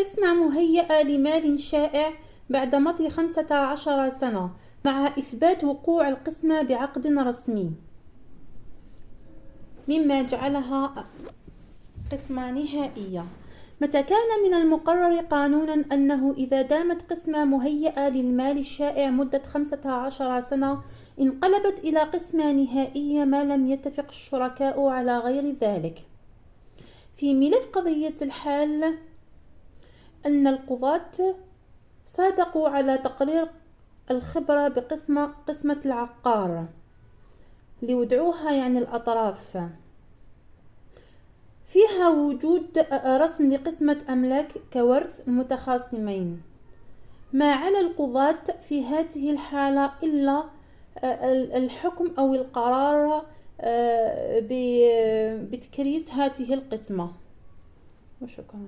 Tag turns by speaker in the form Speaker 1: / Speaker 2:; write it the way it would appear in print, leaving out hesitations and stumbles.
Speaker 1: قسمة مهيئة لمال شائع بعد مضي 15 سنة مع إثبات وقوع القسمة بعقد رسمي، مما جعلها قسمة نهائية. متى كان من المقرر قانونا أنه إذا دامت قسمة مهيئة للمال الشائع مدة 15 سنة انقلبت إلى قسمة نهائية ما لم يتفق الشركاء على غير ذلك. في ملف قضية الحال أن القضاة صادقوا على تقرير الخبرة قسمة العقار لودعوها يعني الأطراف فيها وجود رسم لقسمة أملاك كورث المتخاصمين، ما على القضاة في هذه الحالة إلا الحكم أو القرار بتكريس هذه القسمة. وشكرا.